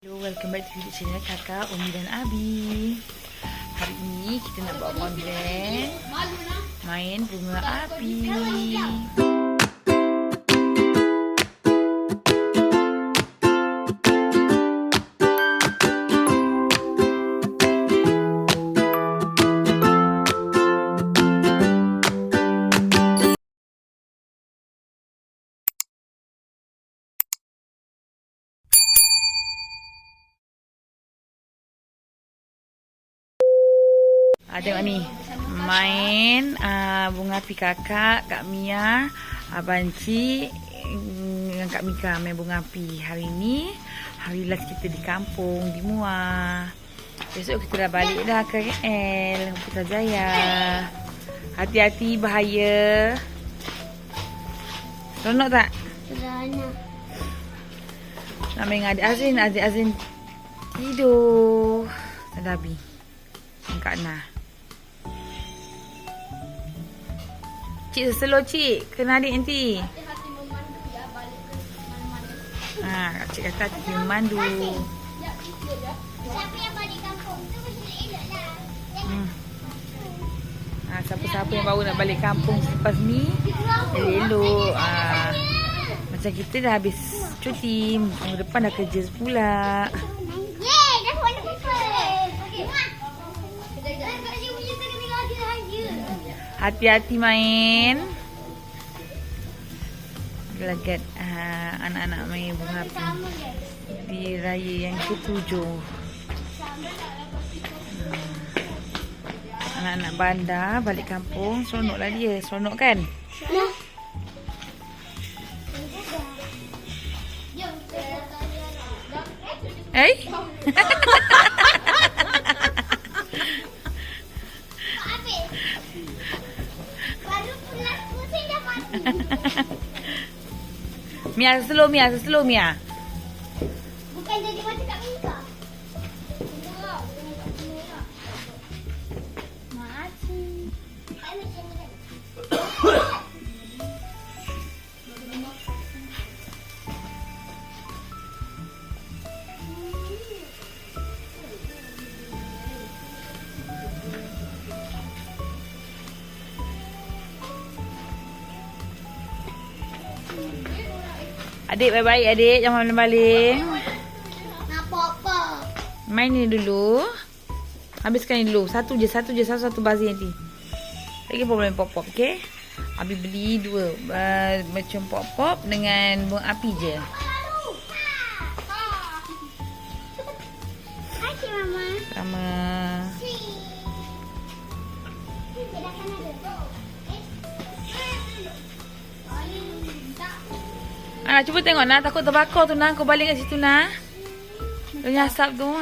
Hello, welcome back to YouTube channel Kakak, Umi dan Abi. Hari ini kita nak buat konten main bunga api. Tengok ni, main bunga api kakak, Kak Mia, Abang Cik dengan Kak Mika main bunga api. Hari ni hari last kita di kampung, di Muar. Besok kita dah balik dah ke KL, Putrajaya. Hati-hati, bahaya. Seronok tak? Seronok. Nak main dengan adik Azrin, adik Azrin tidur. Ada Abi Kak Nah. Cik selo cik, kena adik nanti. Hati-hati memandu ya, balik ke mana-mana. Cik kata hati memandu. Siapa yang balik kampung tu mesti elok lah. Siapa-siapa yang baru nak balik kampung selepas ni, elok. Macam kita dah habis cuti, minggu depan dah kerja pula. Yeay, dah wonderful. Okey. Kejap-kejap. Dia punya tengah lagi. Hati-hati main. Gelagat anak-anak main bunga api di raya yang ke-7. Anak-anak bandar balik kampung, seronoklah dia. Seronok kan? Nah. Eh? Mia, slow Mia, slow Mia. Bukan jadi macam Kak Mika. Makasih. Adik baik-baik adik, jangan maling-maling. Nak pop-pop. Main ni dulu. Habiskan ni dulu. Satu je, satu bazir nanti. Lagi problem pop-pop, okey? Abi beli dua. Macam pop-pop dengan bunga api je. Hai Cik Mama. Sama. Cuba tengok Nah, takut terbakar tu Nah. Kau balik kat situ Nah. Dia asap tu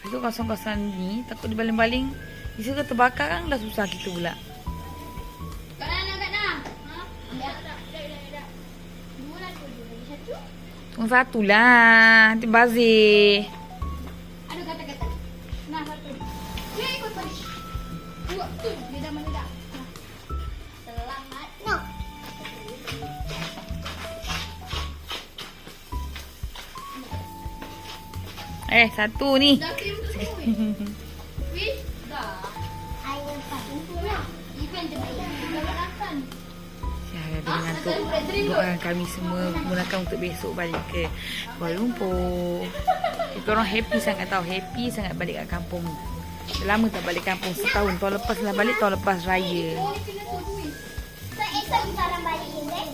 Itu kawasan-kawasan ni takut dibaling-baling. Bisa ke terbakar kan dah susah kita pula. Kak Nah. Dua lah tu, lagi satu. Tunggu satu lah. Nanti bazir. Aduh kata-kata. Nah satu. Dia ikut tadi. Dua tu dia dah meledak. Selamat. No. Satu ni. Dah krim tu semua. Wih, dah. Air pakai pula. Event je dah makan. Dengan ngantuk. Doa kami semua menggunakan untuk besok balik ke Kuala Lumpur. Kita orang happy sangat tau. Happy sangat balik kat kampung. Dah lama tak balik kampung. Setahun. Tahun lepas lah balik. Tahun lepas raya. Oh, ni kena tu duit. So, esok kita orang balik ni, eh?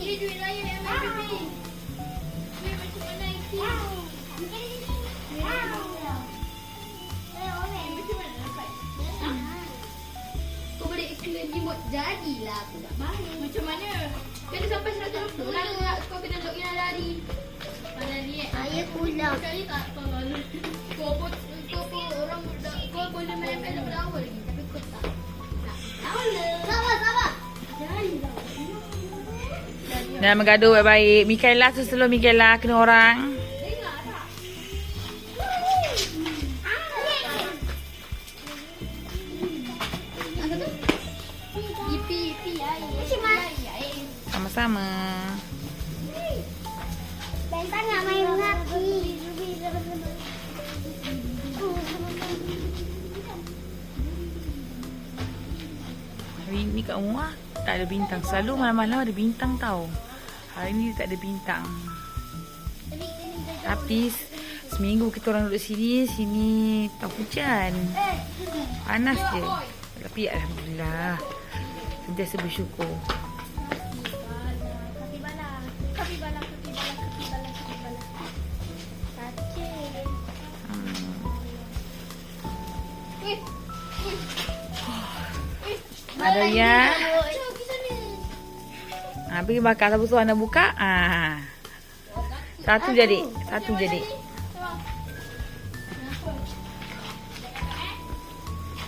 Ini duit raya yang main baby. Duit macam mana itu? Macam mana dapat? Kau boleh claim remote. Jadilah aku tak bayar. Macam mana? Kena sampai 120 lah. Kau kena login hari. Pada ni ayah pulang. Sekali tak tolong. Kau pun orang muda. Kau boleh main pada awal lagi. Tapi kau tak. Sabar. Jangan. Jangan bergaduh baik-baik. Mikaela tu selalu Mikaela kena orang. sama-sama. Bentang nak main bunga api. Hari ni kat rumah tak ada bintang. Selalu malam-malam ada bintang tau. Hari ni tak ada bintang. Tapi seminggu kita orang duduk sini, tak hujan. Panas je. Tapi alhamdulillah. Sentiasa bersyukur. Ada ya. Pergi bakar satu suara nak buka. Satu jadi.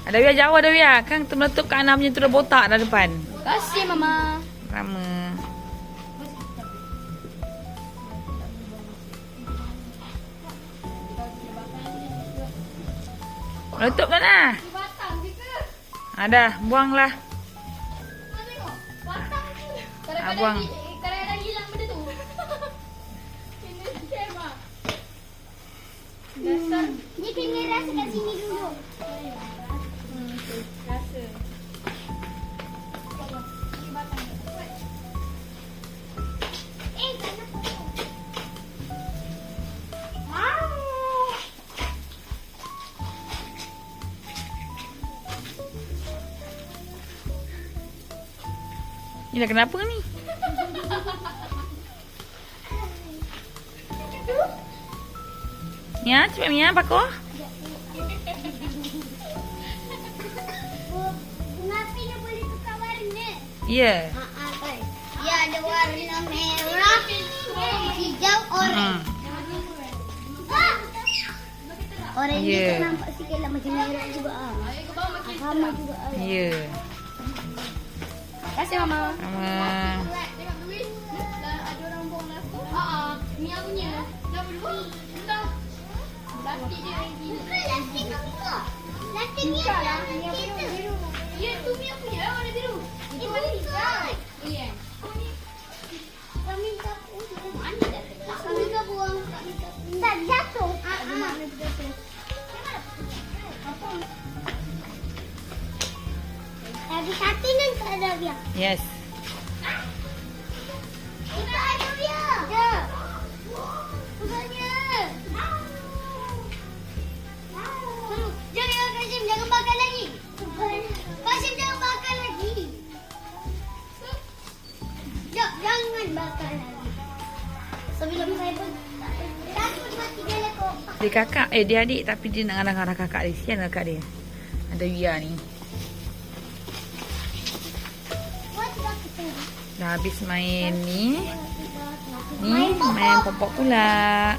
Ada Wia jauh ada Wia. Kan meletup kat anak punya tu dah botak dah depan. Kasih mama. Sama. Meletup dah lah. Batang je ke? Ada, buanglah. Tengok. Batang tu. Buang. Kadang-kadang hilang benda tu. Kena share mak. Dasar. Dia kena rasa kat sini dulu. Rasa. Ni dah kenapa ni? Mia, cepat Mia, pakoh. Bunga api dia boleh tukar warna. Ya. Kan. Dia ada warna merah, hijau, oranye. Oranye Ya. tu nampak sikit lah macam merah juga. Sama juga. Ya. Kasih mama. Sama. Tengok duit. Dah ada orang buang dah. Mia punya. Dah berdua. Dah. Plastik dia yang gila. Plastik apa? Plastik ni ada kita. Ya, tu Mia punya warna biru. Itu mana kita? Iya. Kami tak mana dah. Kami tak buang. Tak jatuh. Jatuh. Apa? Tapi satu ni tak ada dia. Yes. Kita ada dia. Ya. Bukannya. Jangan Kasim, jangan bakar lagi. Kasim jangan bakar lagi. Jangan bakar lagi. Sebelum saya pun 1, 2, 3 lekuk. Dia kakak, dia adik tapi dia nak ngarang-ngarang kakak dia. Sian kakak dia. Ada Wia ni. Dah habis main ni. Ni main popok pula.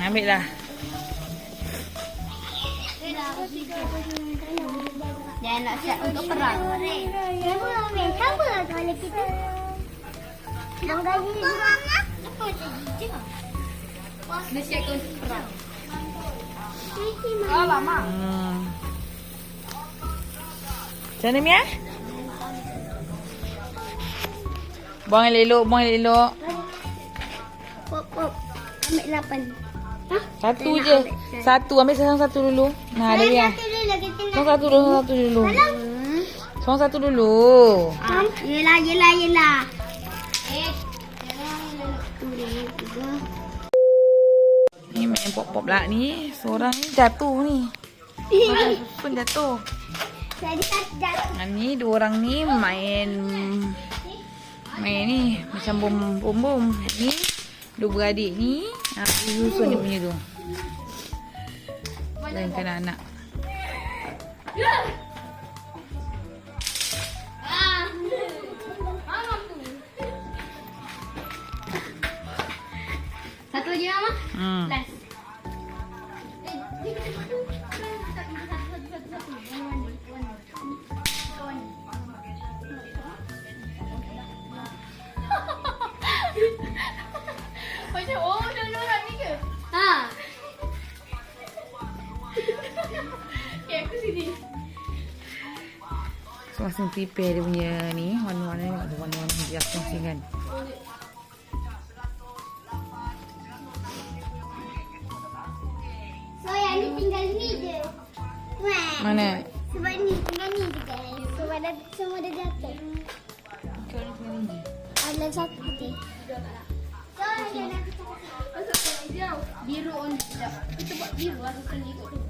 Ambil lah. Dia nak siap untuk perang. Sama kalau kita. Menggaji juga. Apa jadi? Dia siapkan untuk perang. Oh, lama. Macam mana Mia? Buang elok. Pop. Ambil 8. Hah? Satu je. Ambil satu dulu. Nah, ada Wia. Satu dulu. Seorang satu dulu. Yelah. Ni main pop-pop lah ni. Seorang ni jatuh ni. Pun jatuh. Jadi tak jatuh. Ni dua orang ni main ni macam bom. Ni dua beradik ni. Susun dia punya tu. Dan kanak-anak. Satu lagi mama. Last. Macam dah lorang ni ke? Okay, aku sini. langsung prepare dia punya ni. Warna-warna ni. Ada warna-warna hias masing kan. So yang ni tinggal ni je. Wah. Mana? Sebab ni tinggal ni je guys. Semua dah jatuh. Ada satu putih. So yang aku cakap. Biru on sekejap. Kita buat biru lah. Kita ni ikut tu.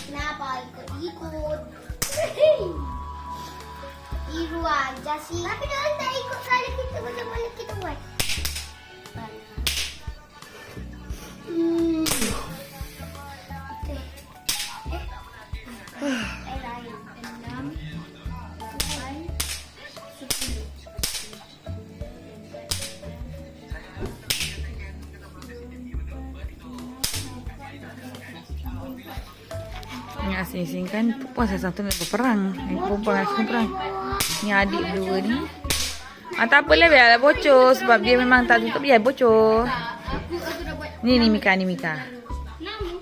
Kenapa ikut-ikut? Biru aja sih. Tapi dia tak ikut kalau kita boleh kita buat. Ni asing-asing kan puas satu nak berperang. Ni perempuan asing perang. Ni adik dua ni. Tak apalah biarlah bocor sebab dia memang tak tutup biar bocor. Aku dah buat Ni Mika, ni Mika. nama.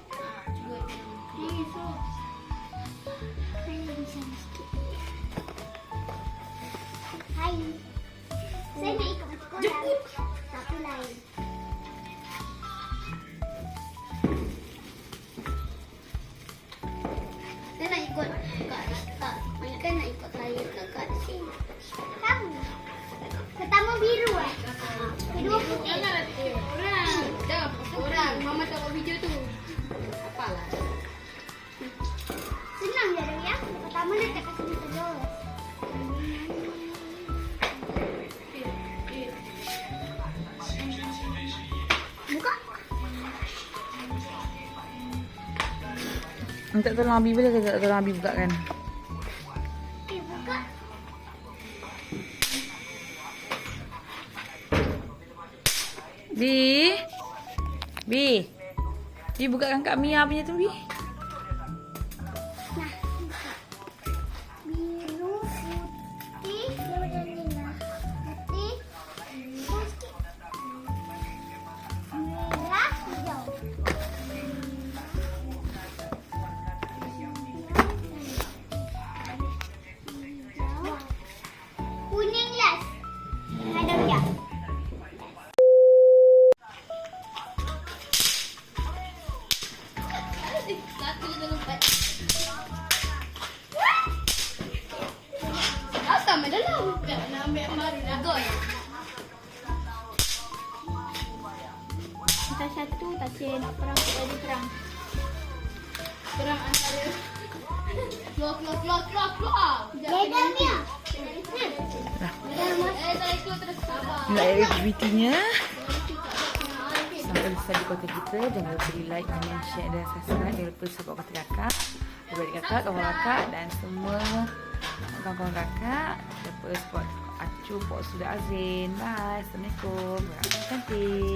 Hai. Saya nak ikut masuk kolam. Tapi lain. Saya nak ikut kak. Kan nak ikut saya kat sini. Kamu. Pertama biru Kedua putih. Janganlah orang. Jangan orang. Mama tak buat video tu. Apalah. Senang je ya. Pertama letak kat sini terus. Buka. Minta tolong Abi boleh ke tak tolong Abi buka kan? Buka. Bi. Bi. Bi bukakan Kak Mia punya tu Bi. Nah, buka. Biru, putih, dia macam ni lah. Putih, merah, hijau. Kuning last. Ada dia. Satu je dah lompat. Asal main dalam. Nak ambil yang baru dah. Gol. Kita satu tak cik nak perang kita jadi perang. Perang antara keluar. Legal ni. Tak ikut terus sabar. Inilah aktivitinya. Sampai selesai di konten kita. Jangan lupa di like, comment, share dan subscribe. Jangan lupa support kata kakak, adik kakak, kawan kakak dan semua kawan-kawan kakak. Jangan lupa support Acu, Pok Sudah Azin. Bye. Assalamualaikum. Cantik.